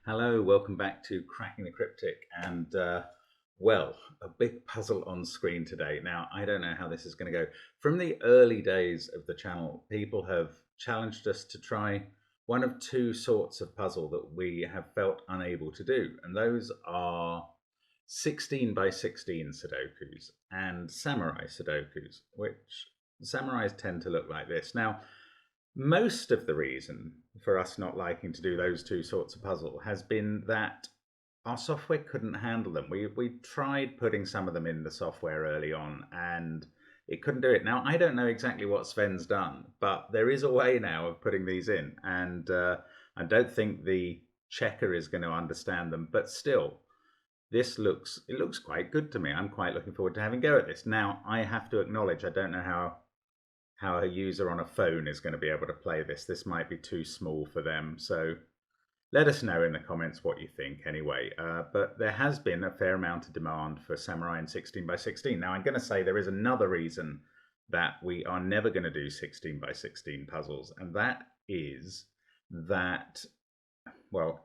Hello, welcome back to Cracking the Cryptic. And well, a big puzzle on screen today. Now, I don't know how this is going to go. From the early days of the channel, people have challenged us to try one of two sorts of puzzle that we have felt unable to do. And those are 16 by 16 Sudokus and Samurai Sudokus, which Samurais tend to look like this. Now, most of the reason for us not liking to do those two sorts of puzzle has been that our software couldn't handle them. We tried putting some of them in the software early on and it couldn't do it. Now, I don't know exactly what Sven's done, but there is a way now of putting these in. And I don't think the checker is going to understand them, but still, it looks quite good to me. I'm quite looking forward to having a go at this. Now, I have to acknowledge I don't know how a user on a phone is going to be able to play this. This might be too small for them. So let us know in the comments what you think anyway. But there has been a fair amount of demand for Samurai and 16 by 16. Now I'm going to say there is another reason that we are never going to do 16 by 16 puzzles. And that is that, well,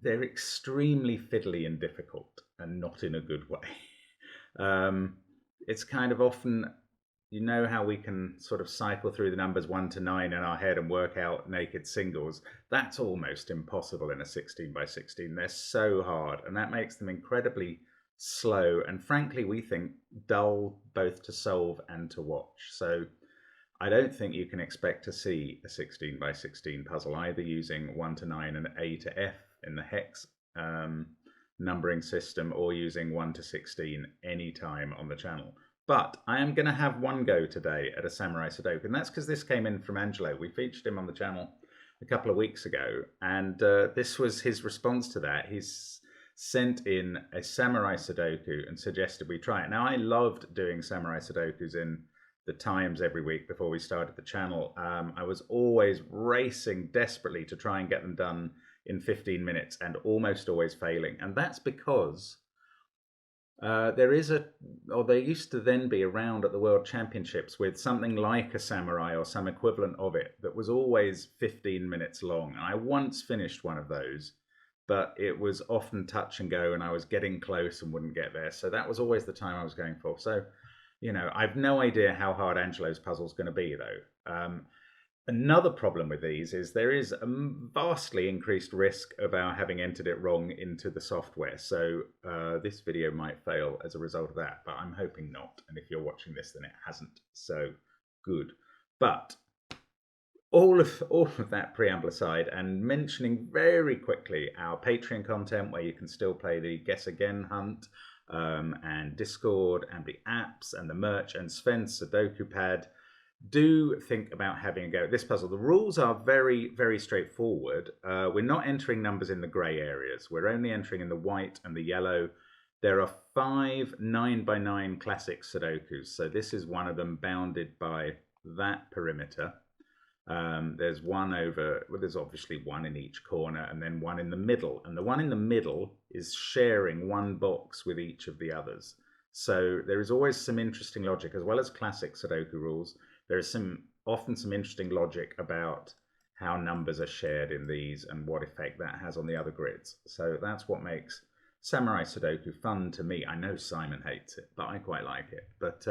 they're extremely fiddly and difficult and not in a good way. It's kind of often, you know how we can sort of cycle through the numbers 1 to 9 in our head and work out naked singles? That's almost impossible in a 16 by 16. They're so hard, and that makes them incredibly slow and, frankly, we think dull both to solve and to watch. So I don't think you can expect to see a 16 by 16 puzzle either using 1 to 9 and A to F in the hex numbering system or using 1 to 16 anytime on the channel. But I am going to have one go today at a Samurai Sudoku, and that's because this came in from Angelo. We featured him on the channel a couple of weeks ago, and this was his response to that. He's sent in a Samurai Sudoku and suggested we try it. Now, I loved doing Samurai Sudokus in the times every week before we started the channel. I was always racing desperately to try and get them done in 15 minutes and almost always failing. And that's because there used to then be around at the World Championships with something like a samurai or some equivalent of it that was always 15 minutes long. And I once finished one of those, but it was often touch and go and I was getting close and wouldn't get there. So that was always the time I was going for. So, you know, I've no idea how hard Angelo's puzzle is going to be though. Another problem with these is there is a vastly increased risk of our having entered it wrong into the software. So this video might fail as a result of that, but I'm hoping not. And if you're watching this, then it hasn't. So good. But all of that preamble aside, and mentioning very quickly our Patreon content where you can still play the Guess Again hunt, and Discord and the apps and the merch and Sven's Sudoku pad, do think about having a go at this puzzle. The rules are very, very straightforward. We're not entering numbers in the grey areas. We're only entering in the white and the yellow. There are 5 9 by 9 classic Sudokus. So this is one of them bounded by that perimeter. There's one over, well, there's obviously one in each corner and then one in the middle. And the one in the middle is sharing one box with each of the others. So there is always some interesting logic, as well as classic Sudoku rules. There is often some interesting logic about how numbers are shared in these and what effect that has on the other grids. So that's what makes Samurai Sudoku fun to me. I know Simon hates it, but I quite like it. But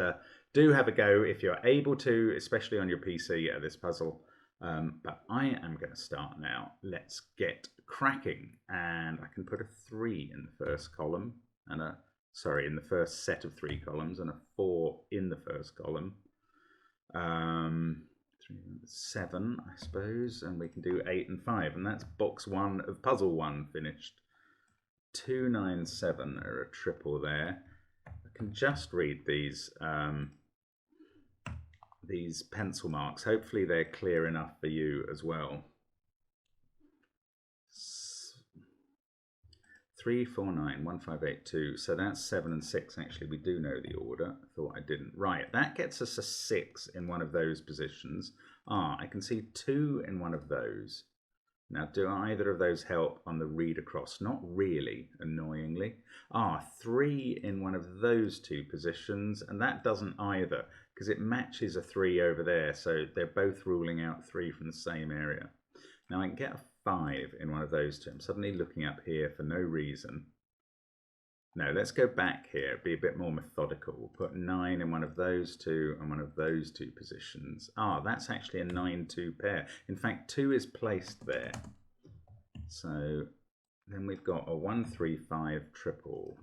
do have a go if you're able to, especially on your PC, at this puzzle. But I am going to start now. Let's get cracking. And I can put a 3 in the first column and in the first set of 3 columns and a 4 in the first column. 7, I suppose, and we can do 8 and 5, and that's box 1 of puzzle 1 finished. 2, 9, 7 are a triple there. I can just read these pencil marks. Hopefully they're clear enough for you as well. 3, 4, 9, 1, 5, 8, 2. So that's 7 and 6. Actually, we do know the order. I thought I didn't. Right, that gets us a 6 in one of those positions. I can see 2 in one of those. Now, do either of those help on the read across? Not really, annoyingly. 3 in one of those 2 positions, and that doesn't either, because it matches a 3 over there, so they're both ruling out 3 from the same area. Now I can get a 5 in one of those two. I'm suddenly looking up here for no reason. No, let's go back here, be a bit more methodical. We'll put 9 in one of those two and one of those two positions. Ah, that's actually a 9-2 pair. In fact, 2 is placed there. So then we've got a 1-3-5 triple.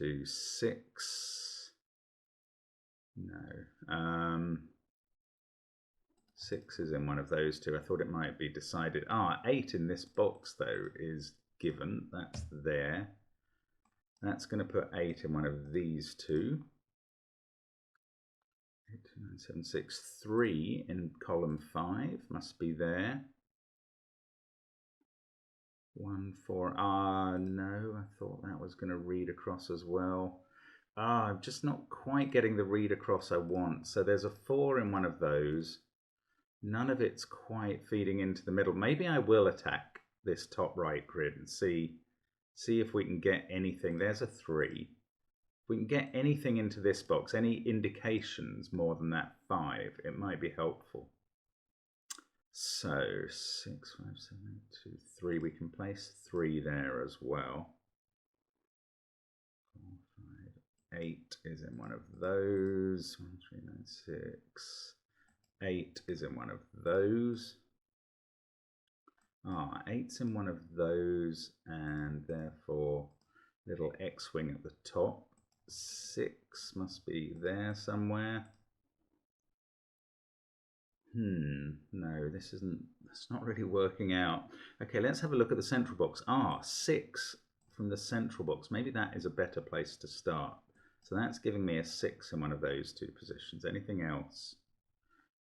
9-2-6. No. 6 is in one of those two. I thought it might be decided. Ah, 8 in this box, though, is given. That's there. That's going to put 8 in one of these two. 8, 9, 7, 6, 3 in column 5 must be there. 1, 4. Ah, no, I thought that was going to read across as well. Ah, I'm just not quite getting the read across I want. So there's a 4 in one of those. None of it's quite feeding into the middle. Maybe I will attack this top right grid and see if we can get anything. There's a 3. If we can get anything into this box, any indications more than that 5, it might be helpful. So 6, 5, 7, 8, 2, 3. We can place 3 there as well. 4, 5, 8 is in one of those. 1, 3, 9, 6. 8 is in one of those. Ah, 8's in one of those, and therefore little X-wing at the top. 6 must be there somewhere. No, that's not really working out. Okay, let's have a look at the central box. Ah, 6 from the central box. Maybe that is a better place to start. So that's giving me a 6 in one of those two positions. Anything else?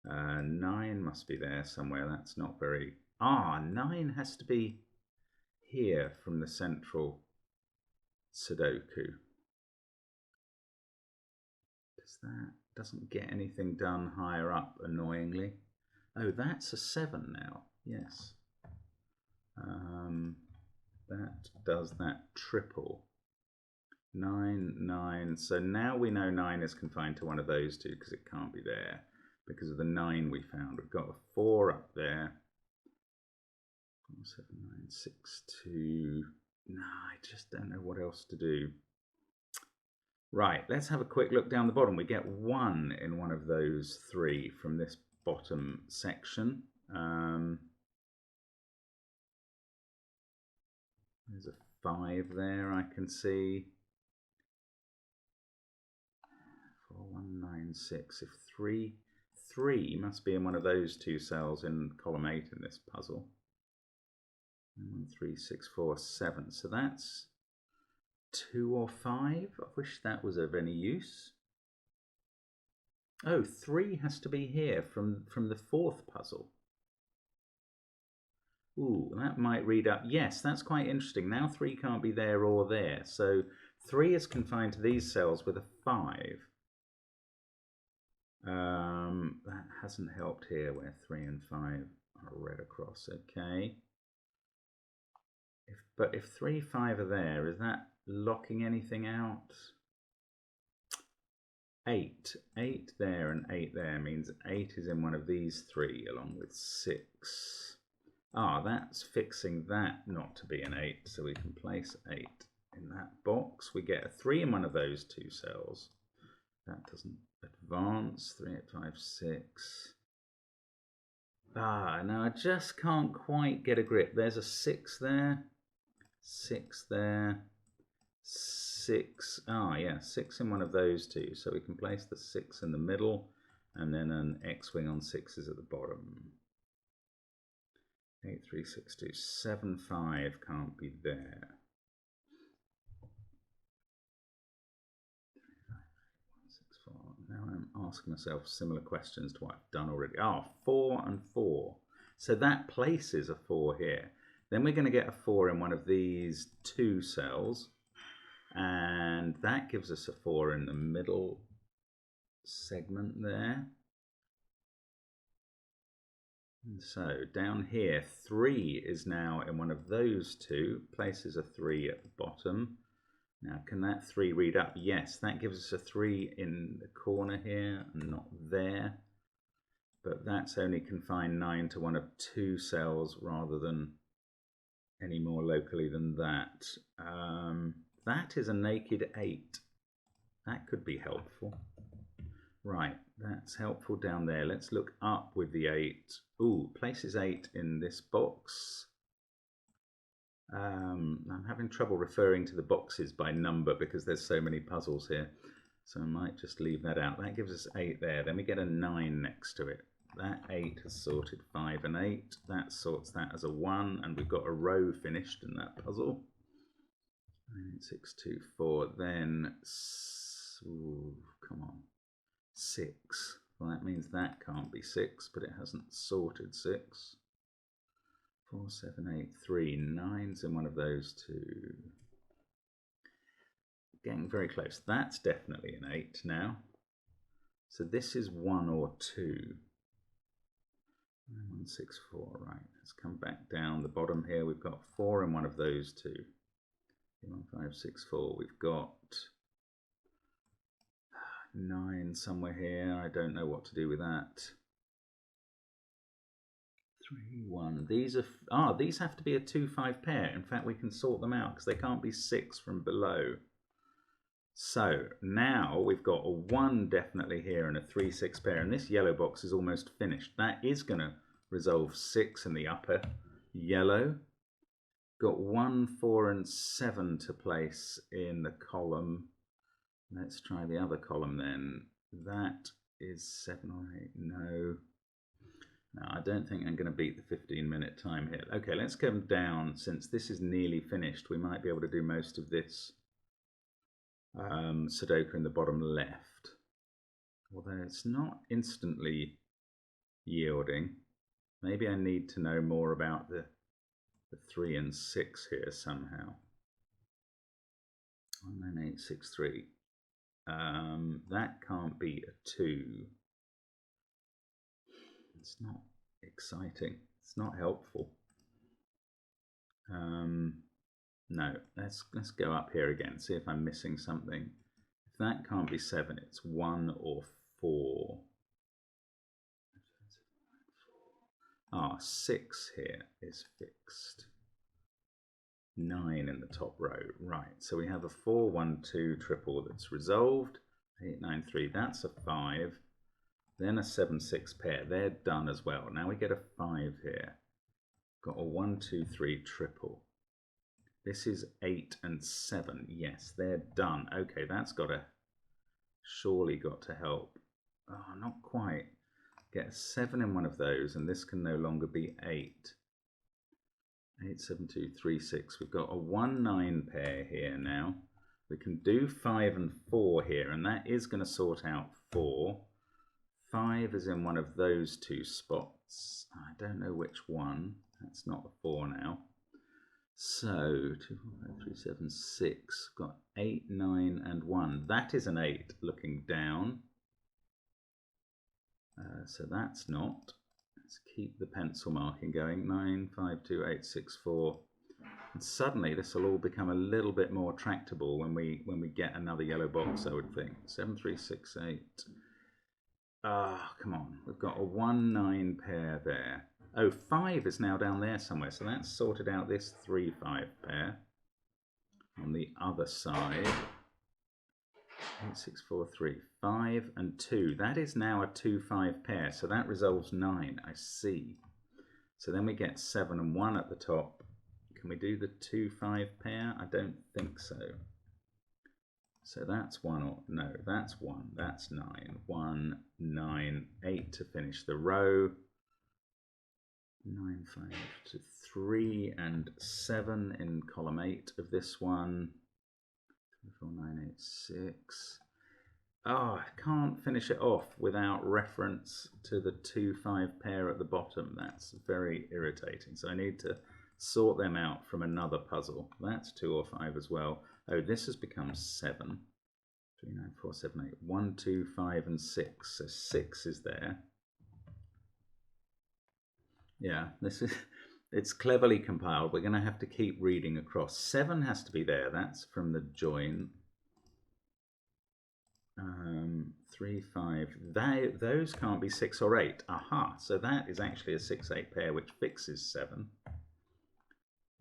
9 must be there somewhere. That's not very... Ah, 9 has to be here from the central Sudoku. That doesn't get anything done higher up, annoyingly. Oh, that's a 7 now. Yes. That does that triple. 9, 9. So now we know 9 is confined to one of those two because it can't be there because of the 9 we found. We've got a 4 up there. 4, 7, 9, 6, 2. No, I just don't know what else to do. Right, let's have a quick look down the bottom. We get 1 in one of those 3 from this bottom section. There's a 5 there, I can see. 4, 1, 9, 6. If 3 must be in one of those two cells in column 8 in this puzzle. 1, 3, 6, 4, 7. So that's 2 or 5. I wish that was of any use. Oh, 3 has to be here from the 4th puzzle. Ooh, that might read up. Yes, that's quite interesting. Now 3 can't be there or there. So 3 is confined to these cells with a 5. That hasn't helped here where 3 and 5 are read across. Okay. But if 3, 5 are there, is that locking anything out? 8 there and 8 there means 8 is in one of these 3 along with 6. Ah, that's fixing that not to be an 8, so we can place 8 in that box. We get a 3 in one of those two cells. That doesn't advance. 3, 8, 5, 6. Ah, now I just can't quite get a grip. There's a 6 there. 6 there. 6. Ah, yeah, 6 in one of those two. So we can place the 6 in the middle and then an X-wing on 6s at the bottom. 8, 3, 6, 2, 7, 5 can't be there. 3, 5, 1, 6, 4. Now I'm asking myself similar questions to what I've done already. Ah, 4 and 4. So that places a 4 here. Then we're going to get a 4 in one of these two cells. And that gives us a 4 in the middle segment there. And so down here, 3 is now in one of those two, places a 3 at the bottom. Now, can that 3 read up? Yes, that gives us a 3 in the corner here and not there. but that's only confined 9 to one of 2 cells rather than any more locally than that. That is a naked 8. That could be helpful. Right, that's helpful down there. Let's look up with the 8. Ooh, places 8 in this box. I'm having trouble referring to the boxes by number because there's so many puzzles here. So I might just leave that out. That gives us 8 there. Then we get a 9 next to it. That 8 has sorted 5 and 8. That sorts that as a 1, and we've got a row finished in that puzzle. 9, 8, 6, 2, 4. Then, ooh, come on, 6. Well, that means that can't be 6, but it hasn't sorted 6. 4, 7, 8, 3. 9's in one of those two. Getting very close. That's definitely an 8 now. So this is 1 or 2. 1, 6, 4. Right, let's come back down the bottom here. We've got 4 in one of those two. 1, 5, 6, 4. We've got 9 somewhere here. I don't know what to do with that. 3, 1. These are these have to be a 2, 5 pair. In fact, we can sort them out because they can't be 6 from below. So now we've got a 1 definitely here and a 3, 6 pair, and this yellow box is almost finished. That is going to resolve 6 in the upper yellow. Got 1, 4 and 7 to place in the column. Let's try the other column then. That is 7 or 8. No. No, I don't think I'm going to beat the 15-minute time here. Okay, let's come down. Since this is nearly finished, we might be able to do most of this Sudoku in the bottom left. Although it's not instantly yielding. Maybe I need to know more about the 3 and 6 here somehow. 1, 9, 8, 6, 3. That can't be a 2. It's not exciting. It's not helpful. No, let's go up here again, see if I'm missing something. If that can't be 7, it's 1 or 4. 6 here is fixed. 9 in the top row. Right, so we have a 4, 1, 2 triple that's resolved. 8, 9, 3, that's a 5. Then a 7, 6 pair. They're done as well. Now we get a 5 here. Got a 1, 2, 3 triple. This is 8 and 7. Yes, they're done. Okay, that's surely got to help. Oh, not quite. Get a 7 in one of those, and this can no longer be 8. 8, 7, 2, 3, 6. We've got a 1, 9 pair here now. We can do 5 and 4 here, and that is going to sort out 4. 5 is in one of those two spots. I don't know which one. That's not the 4 now. So 2, 4, 5, 3, 7, 6. Got 8, 9, and 1. That is an 8 looking down. So that's not. Let's keep the pencil marking going. 9, 5, 2, 8, 6, 4. And suddenly this will all become a little bit more tractable when we get another yellow box, I would think. 7, 3, 6, 8. Come on. We've got a 1, 9 pair there. Oh, 5 is now down there somewhere. So that's sorted out this 3, 5 pair. On the other side. 8, 6, 4, 3, 5 and 2. That is now a 2, 5 pair. So that resolves 9. I see. So then we get 7 and 1 at the top. Can we do the 2, 5 pair? I don't think so. So that's 1 or no, that's 1. That's 9. 1, 9, 8 to finish the row. 9, 5 to 3 and 7 in column 8 of this one. 3, 4, 9, 8, 6. I can't finish it off without reference to the 2, 5 pair at the bottom. That's very irritating. So I need to sort them out from another puzzle. That's 2 or 5 as well. Oh, this has become 7. 3, 9, 4, 7, 8. 1, 2, 5 and 6. So 6 is there. Yeah, it's cleverly compiled. We're going to have to keep reading across. 7 has to be there. That's from the join. 3, 5. Those can't be 6 or 8. Aha, so that is actually a 6-8 pair, which fixes 7.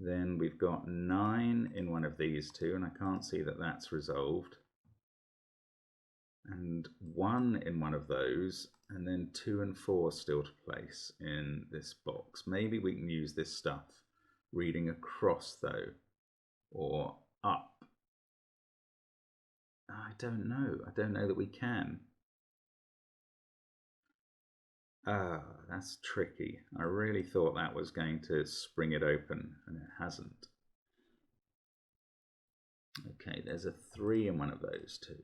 Then we've got 9 in one of these two, and I can't see that that's resolved. And 1 in one of those, and then 2 and 4 still to place in this box. Maybe we can use this stuff reading across though, or up. I don't know. I don't know that we can. That's tricky. I really thought that was going to spring it open, and it hasn't. Okay, there's a 3 in one of those two.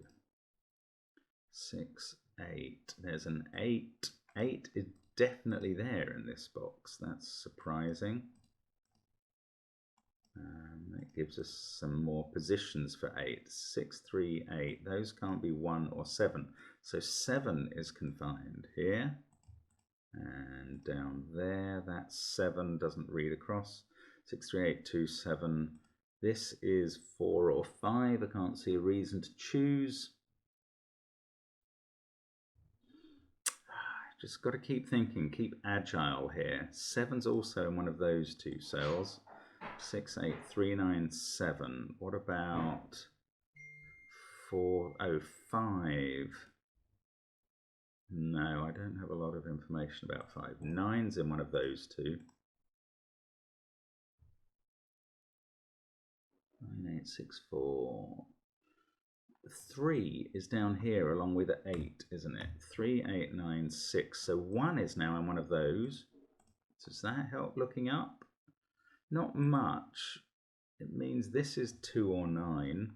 6, 8. There's an 8. 8 is definitely there in this box. That's surprising. That gives us some more positions for 8. 6, 3, 8. Those can't be 1 or 7. So 7 is confined here. And down there, that 7 doesn't read across. 6, 3, 8, 2, 7. This is 4 or 5. I can't see a reason to choose. Just got to keep thinking, keep agile here. 7's also in one of those two cells. 6, 8, 3, 9, 7. What about 4, 5? No, I don't have a lot of information about 5. 9's in one of those two. 9, 8, 6, 4. 3 is down here along with 8, isn't it? 3, 8, 9, 6. So 1 is now in one of those. Does that help looking up? Not much. It means this is 2 or 9.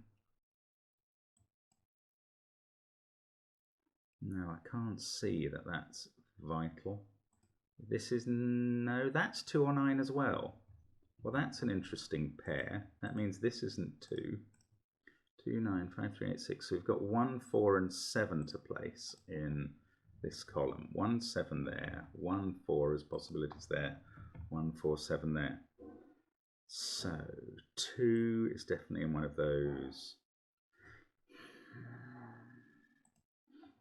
No, I can't see that that's vital. This is, no, that's 2 or 9 as well. Well, that's an interesting pair. That means this isn't 2. 2, 9, 5, 3, 8, 6. So we've got 1, 4, and 7 to place in this column. 1, 7 there. 1, 4 as possibilities there. 1, 4, 7 there. So 2 is definitely in one of those.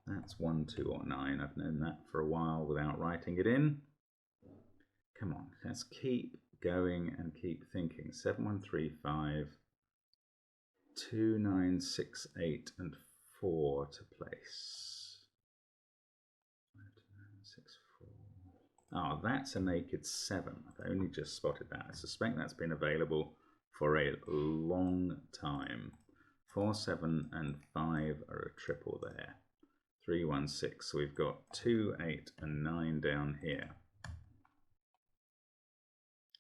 That's 1, 2, or 9. I've known that for a while without writing it in. Come on, let's keep going and keep thinking. 7, 1, 3, 5. 2, 9, 6, 8, and 4 to place. 5, 2, 9, 6, 4. Oh, that's a naked 7. I've only just spotted that. I suspect that's been available for a long time. 4, 7, and 5 are a triple there. 3, 1, 6. So we've got 2, 8, and 9 down here.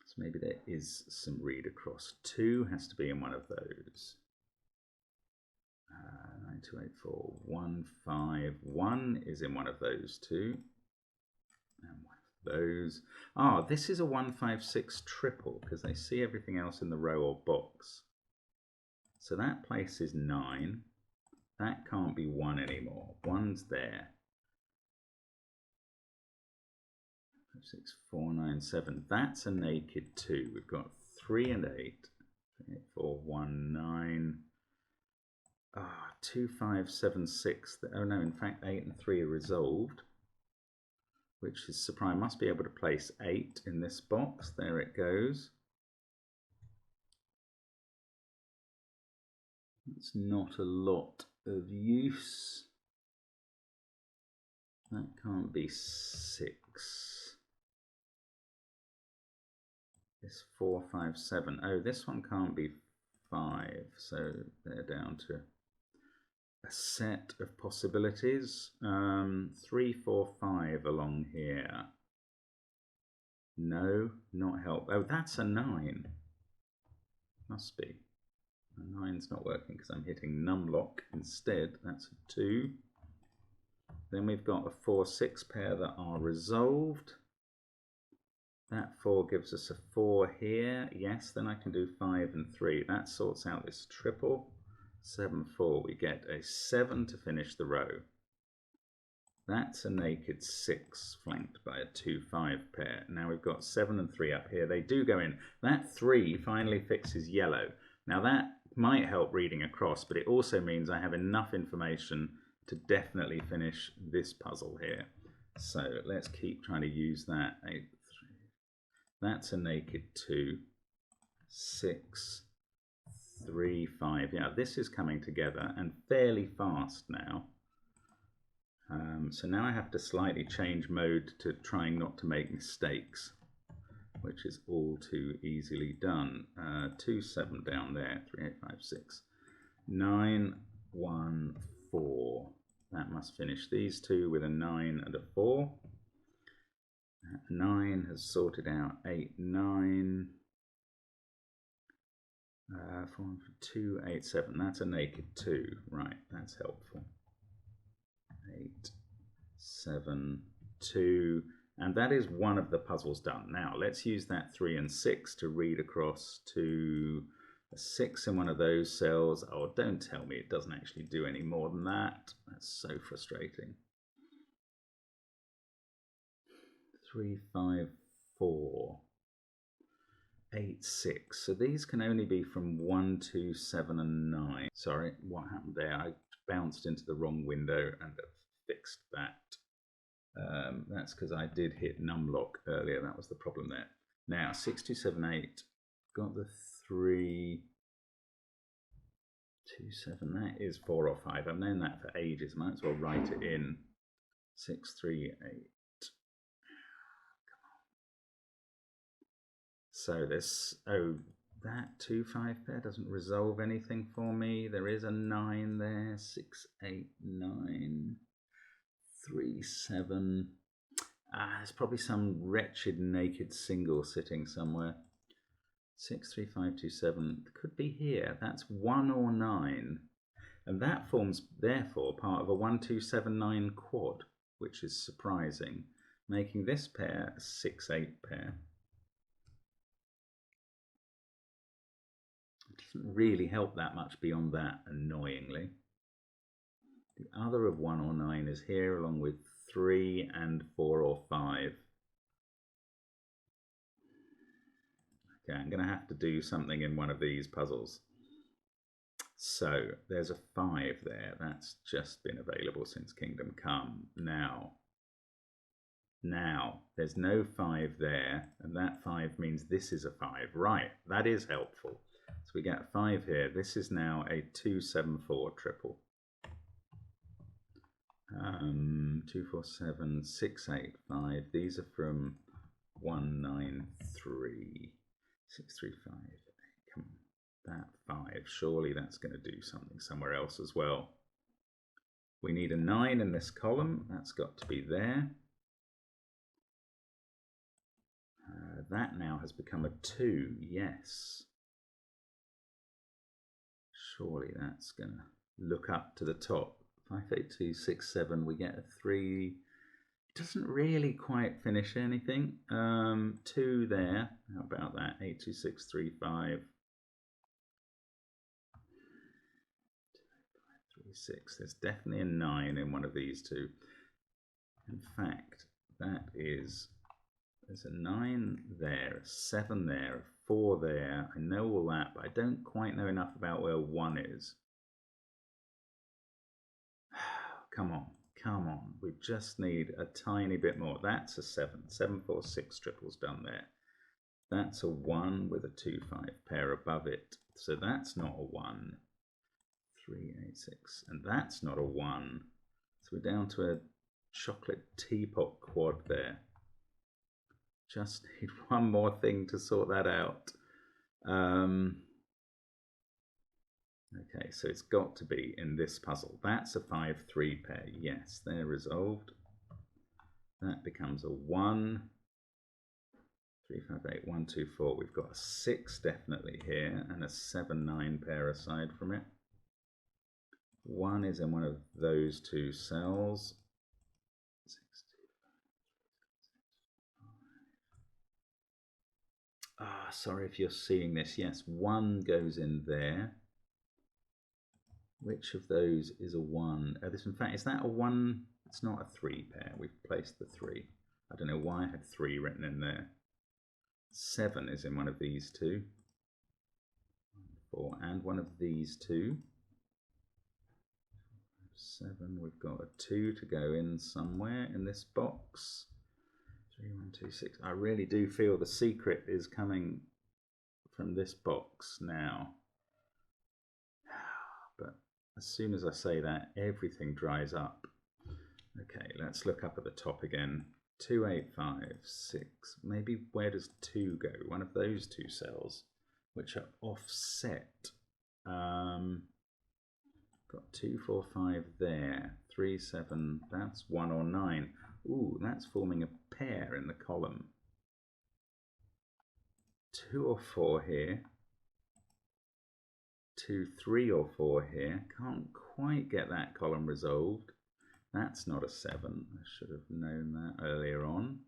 So maybe there is some read across. 2 has to be in one of those. 9, 2, 8, 4, 1, 5. 1 is in one of those two. And one of those. Ah, this is a 1, 5, 6 triple because they see everything else in the row or box. So that place is 9. That can't be 1 anymore. 1's there. 5, 6, 4, 9, 7. That's a naked 2. We've got 3 and 8. 3, 8, 4, 1, 9. 2, 5, 7, 6. Oh no, in fact 8 and 3 are resolved, which is surprising. I must be able to place 8 in this box. There it goes. It's not a lot of use. That can't be 6. This 4, 5, 7. Oh, this one can't be 5. So they're down to a set of possibilities. 3, 4, 5 along here. No, not help. Oh, that's a 9. Must be. A 9's not working because I'm hitting numlock instead. That's a 2. Then we've got a 4, 6 pair that are resolved. That 4 gives us a 4 here. Yes, then I can do 5 and 3. That sorts out this triple. 7, 4. We get a 7 to finish the row. That's a naked 6 flanked by a 2, 5 pair. Now we've got 7 and 3 up here. They do go in. That 3 finally fixes yellow. Now that might help reading across, but it also means I have enough information to definitely finish this puzzle here. So let's keep trying to use that. 8, 3. That's a naked 2. 6, 3, 5. Yeah, this is coming together and fairly fast now. So now I have to slightly change mode to trying not to make mistakes, which is all too easily done. 2, 7 down there. 3, 8, 5, 6. 9, 1, 4. That must finish these two with a 9 and a 4. 9 has sorted out 8, 9. 4, 2, 8, 7. That's a naked 2. Right, that's helpful. 8, 7, 2. And that is one of the puzzles done. Now, let's use that 3 and 6 to read across to a 6 in one of those cells. Oh, don't tell me it doesn't actually do any more than that. That's so frustrating. 3, 5, 4. 8, 6. So these can only be from 1, 2, 7, and 9. Sorry, what happened there? I bounced into the wrong window and fixed that. That's because I did hit numlock earlier. That was the problem there. Now, 6, 2, 7, 8. Got the 3, 2, 7. That is 4 or 5. I've known that for ages. Might as well write it in. 6, 3, 8. So this, oh, that 2, 5 pair doesn't resolve anything for me. There is a 9 there. 6, 8, 9, 3, 7. There's probably some wretched naked single sitting somewhere. 6, 3, 5, 2, 7. Could be here. That's 1 or 9. And that forms, therefore, part of a 1, 2, 7, 9 quad, which is surprising, making this pair a 6, 8 pair. Doesn't really help that much beyond that, annoyingly. The other of 1 or 9 is here, along with 3 and 4 or 5. Okay, I'm going to have to do something in one of these puzzles. So there's a 5 there. That's just been available since Kingdom Come. Now, there's no 5 there, and that 5 means this is a 5. Right, that is helpful. So we get a 5 here. This is now a 2, 7, 4 triple. 2, 4, 7, 6, 8, 5. These are from 1, 9, 3. 6, 3, 5. Come on, that 5. Surely that's going to do something somewhere else as well. We need a 9 in this column. That's got to be there. That now has become a 2. Yes. Surely that's going to look up to the top. 5, 8, 2, 6, 7. We get a 3. It doesn't really quite finish anything. 2 there. How about that? 8, 2, 6, 3, 5. 3, 6. There's definitely a 9 in one of these two. In fact, that is, there's a 9 there, a 7 there, a 4 there. I know all that, but I don't quite know enough about where 1 is. Come on, come on. We just need a tiny bit more. That's a 7. 7, 4, 6 triples done there. That's a 1 with a 2, 5 pair above it. So that's not a 1. 3, 8, 6. And that's not a 1. So we're down to a chocolate teapot quad there. Just need one more thing to sort that out. Okay, so it's got to be in this puzzle. That's a 5, 3 pair. Yes, they're resolved. That becomes a 1. 3, 5, 8, 1, 2, 4. We've got a 6 definitely here, and a 7, 9 pair aside from it. 1 is in one of those two cells. 6, 2, 5. Sorry if you're seeing this. Yes, 1 goes in there. Which of those is a 1? This, in fact, is that a 1? It's not a 3 pair. We've placed the 3. I don't know why I had 3 written in there. 7 is in one of these two. 4 and one of these two. 7. We've got a 2 to go in somewhere in this box. 3, 1, 2, 6. I really do feel the secret is coming from this box now. But as soon as I say that, everything dries up. Okay, let's look up at the top again. 2, 8, 5, 6. Maybe where does 2 go? One of those two cells, which are offset. Got 2, 4, 5 there. 3, 7. That's 1 or 9. Ooh, that's forming a pair in the column. 2 or 4 here. 2, 3 or 4 here. Can't quite get that column resolved. That's not a 7. I should have known that earlier on.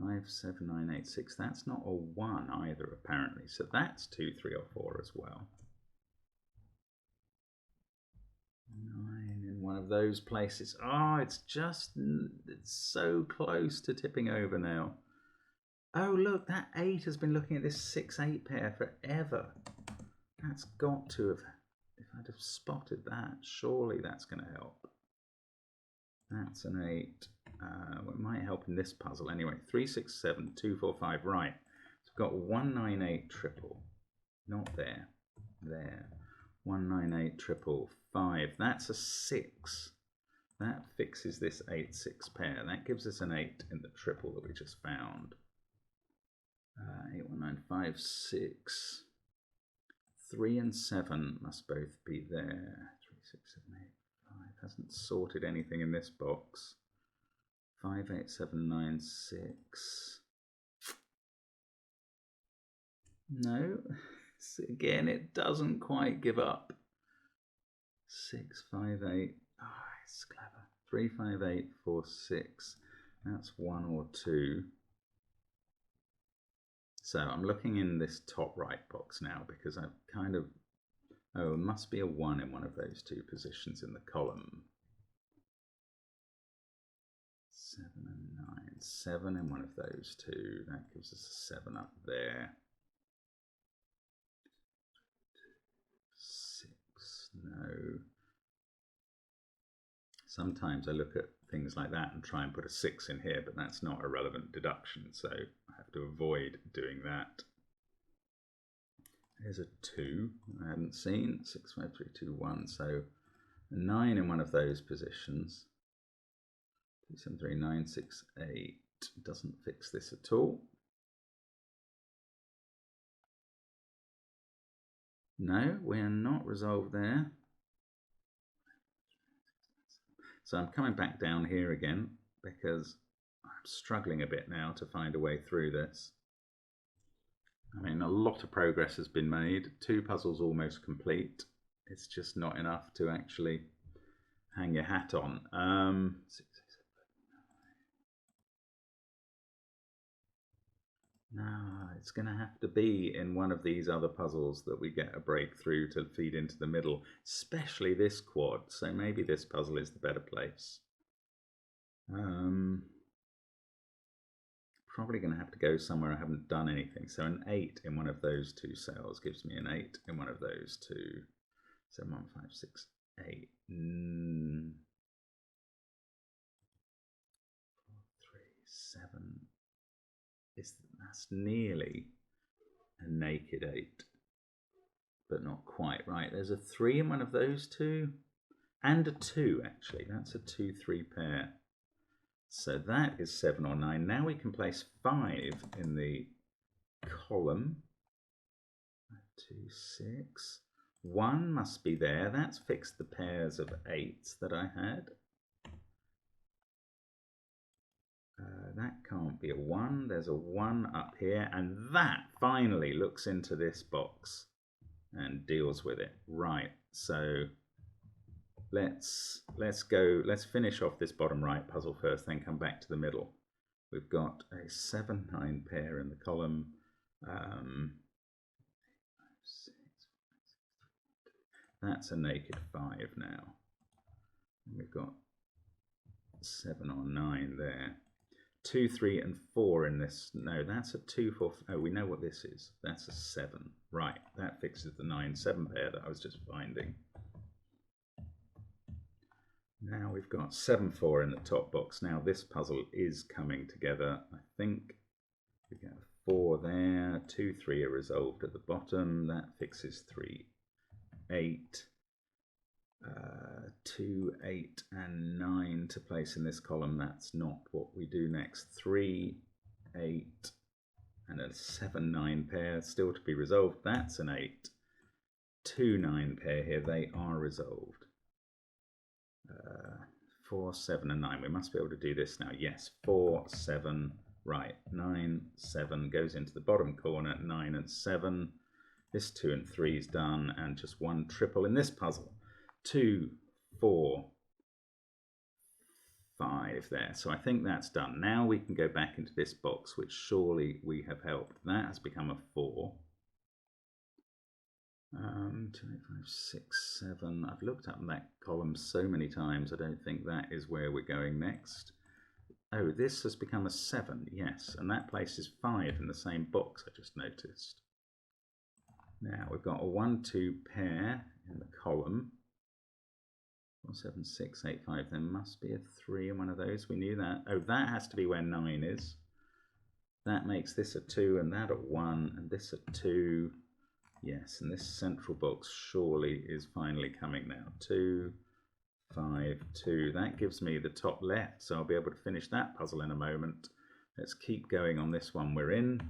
5, 7, 9, 8, 6. That's not a 1 either, apparently. So that's 2, 3 or 4 as well. 9 in one of those places. Oh, it's so close to tipping over now. Oh, look, that 8 has been looking at this 6, 8 pair forever. That's got to have, if I'd have spotted that, surely that's going to help. That's an 8. Well, it might help in this puzzle anyway. 3, 6, 7, 2, 4, 5. Right. So we've got 1, 9, 8 triple. Not there. There. 1, 9, 8 triple. 5. That's a 6. That fixes this 8, 6 pair. That gives us an 8 in the triple that we just found. 8, 1, 9, 5, 6. 3 and 7 must both be there. 3, 6, 7, 8. Hasn't sorted anything in this box. 5, 8, 7, 9, 6. No. Again, it doesn't quite give up. 6, 5, 8. Oh, it's clever. 3, 5, 8, 4, 6. That's 1 or 2. So I'm looking in this top right box now because I've kind of... Oh, it must be a 1 in one of those two positions in the column. 7 and 9. 7 in one of those two. That gives us a 7 up there. 6. No. Sometimes I look at things like that and try and put a 6 in here, but that's not a relevant deduction, so I have to avoid doing that. Here's a 2 I hadn't seen. 6, 5, 3, 2, 1. So a 9 in one of those positions. 2, 7, 3, 9, 6, 8. Doesn't fix this at all. No, we are not resolved there. So I'm coming back down here again because I'm struggling a bit now to find a way through this. I mean, a lot of progress has been made. 2 puzzles almost complete. It's just not enough to actually hang your hat on. 6, 6, 7, 9. No, it's going to have to be in one of these other puzzles that we get a breakthrough to feed into the middle, especially this quad. So maybe this puzzle is the better place. Probably going to have to go somewhere I haven't done anything. So an 8 in one of those two cells gives me an 8 in one of those two. 7, 1, 5, 6, 8. 4, 3, 7. That's nearly a naked 8, but not quite. Right, there's a 3 in one of those two, and a 2 actually. That's a 2, 3 pair. So that is 7 or 9. Now we can place 5 in the column. 2, 6. 1 must be there. That's fixed the pairs of 8s that I had. That can't be a 1. There's a 1 up here, and that finally looks into this box and deals with it. Right, so let's finish off this bottom right puzzle first, then come back to the middle. We've got a 7, 9 pair in the column. 6, that's a naked 5 now. And we've got 7 or 9 there. 2, 3, and 4 in this. No, that's a 2, 4. Oh, we know what this is. That's a 7. Right, that fixes the 9, 7 pair that I was just finding. Now we've got 7, 4 in the top box. Now this puzzle is coming together. I think we get 4 there, 2, 3 are resolved at the bottom. That fixes 3, 8, 2, 8 and 9 to place in this column. That's not what we do next. 3, 8 and a 7, 9 pair still to be resolved. That's an 8. 2, 9 pair here. They are resolved. 4, 7 and 9. We must be able to do this now. Yes, 4, 7, right. 9, 7 goes into the bottom corner. 9 and 7. This 2 and 3 is done, and just one triple in this puzzle. 2, 4, 5 there. So I think that's done. Now we can go back into this box, which surely we have helped. That has become a 4. 2, 8, 5, 6, 7. I've looked up that column so many times, I don't think that is where we're going next. Oh, this has become a 7, yes, and that places 5 in the same box, I just noticed. Now we've got a 1, 2 pair in the column. 4, 7, 6, 8, 5. There must be a 3 in one of those. We knew that. Oh, that has to be where 9 is. That makes this a 2 and that a 1 and this a 2. Yes, and this central box surely is finally coming now. 2, 5, 2. That gives me the top left, so I'll be able to finish that puzzle in a moment. Let's keep going on this one we're in.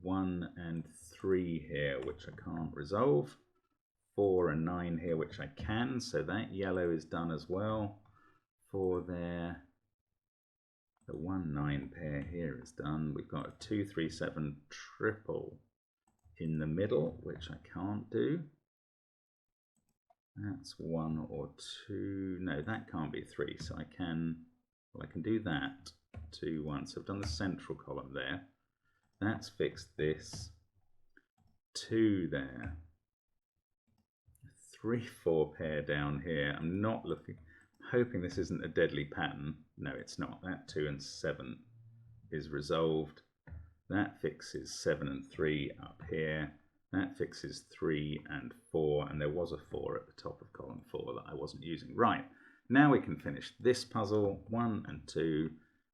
1 and 3 here, which I can't resolve. 4 and 9 here, which I can, so that yellow is done as well. 4 there. The 1, 9 pair here is done. We've got a 2, 3, 7 triple in the middle, which I can't do. That's 1 or 2. No, that can't be 3, so I can, well, I can do that. 2, 1. So I've done the central column there. That's fixed this. 2 there. 3, 4 pair down here. I'm not looking, hoping this isn't a deadly pattern. No, it's not. That 2 and 7 is resolved. That fixes 7 and 3 up here. That fixes 3 and 4, and there was a 4 at the top of column 4 that I wasn't using. Right, now we can finish this puzzle. 1 and 2.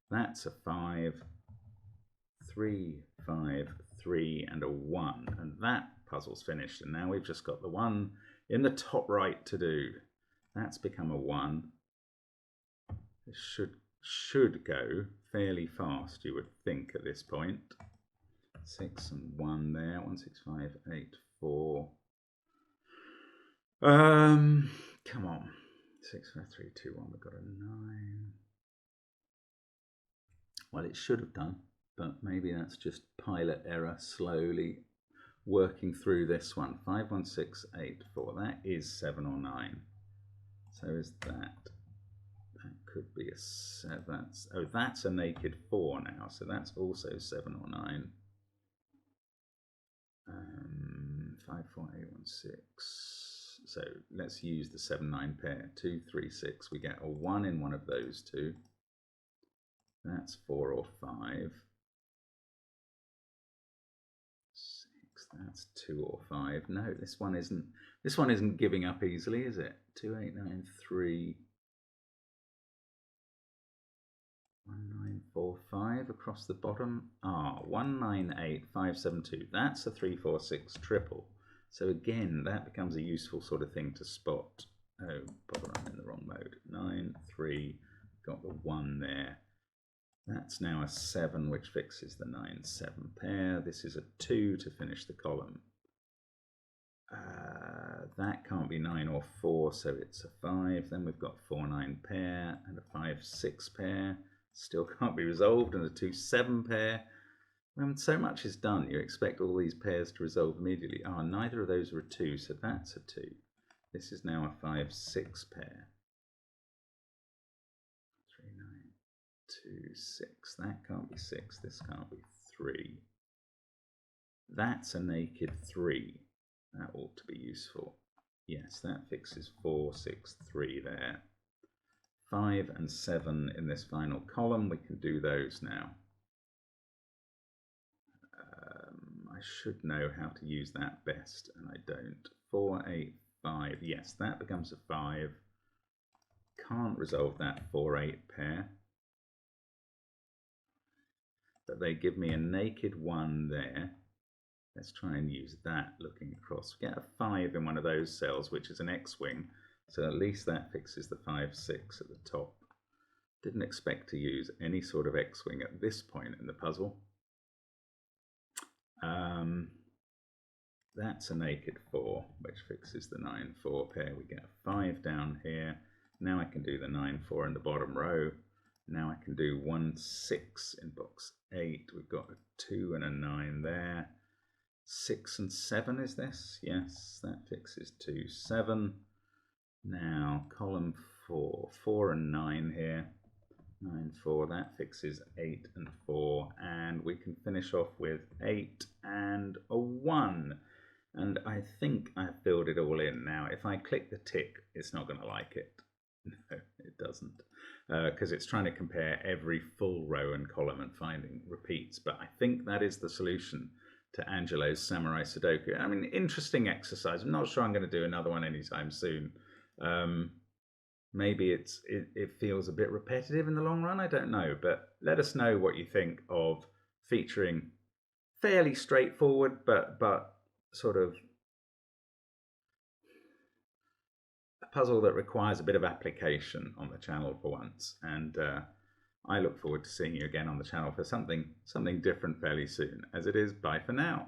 That's a 5. 3, 5, 3, and a 1. And that puzzle's finished. And now we've just got the one in the top right to do. That's become a 1. This should go fairly fast, you would think, at this point. 6 and 1 there. 1, 6, 5, 8, 4. Come on. 6, 5, 3, 2, 1. We've got a 9. Well, it should have done, but maybe that's just pilot error, slowly working through this one. 5, 1, 6, 8, 4. That is 7 or 9. So is that. That could be a 7. Oh, that's a naked 4 now. So that's also 7 or 9. 5, 4, 8, 1, 6. So let's use the 7, 9 pair. 2, 3, 6. We get a 1 in one of those two. That's 4 or 5. 6. That's 2 or 5. No, this one isn't giving up easily, is it? 2, 8, 9, 3. 1, 9, 4, 5 across the bottom. 1, 9, 8, 5, 7, 2. That's a 3, 4, 6 triple. So again, that becomes a useful sort of thing to spot. Oh, bother, I'm in the wrong mode. 9, 3, got the 1 there. That's now a 7, which fixes the 9, 7 pair. This is a 2 to finish the column. That can't be 9 or 4, so it's a 5. Then we've got 4, 9 pair and a 5, 6 pair. Still can't be resolved, and a 2, 7 pair. So much is done. You expect all these pairs to resolve immediately. Neither of those are a 2, so that's a 2. This is now a 5, 6 pair. 3, 9, 2, 6. That can't be 6. This can't be 3. That's a naked 3. That ought to be useful. Yes, that fixes 4, 6, 3 there. 5 and 7 in this final column. We can do those now. I should know how to use that best, and I don't. 4, 8, 5. Yes, that becomes a 5. Can't resolve that 4-8 pair. But they give me a naked 1 there. Let's try and use that looking across. We get a 5 in one of those cells, which is an X-wing. So at least that fixes the 5-6 at the top. Didn't expect to use any sort of X-wing at this point in the puzzle. That's a naked 4, which fixes the 9-4 pair. We get a 5 down here. Now I can do the 9-4 in the bottom row. Now I can do 1-6 in box 8. We've got a 2 and a 9 there. 6 and 7 is this? Yes, that fixes 2, 7. Now column 4, 4 and 9 here. 9, 4, that fixes 8 and 4, and we can finish off with 8 and a 1. And I think I've filled it all in now. If I click the tick, it's not going to like it. No, it doesn't, because it's trying to compare every full row and column and finding repeats. But I think that is the solution to Angelo's Samurai Sudoku. I mean, interesting exercise. I'm not sure I'm going to do another one anytime soon. Maybe it feels a bit repetitive in the long run. I don't know. But let us know what you think of featuring fairly straightforward but sort of a puzzle that requires a bit of application on the channel for once. And I look forward to seeing you again on the channel for something different fairly soon. As it is, bye for now.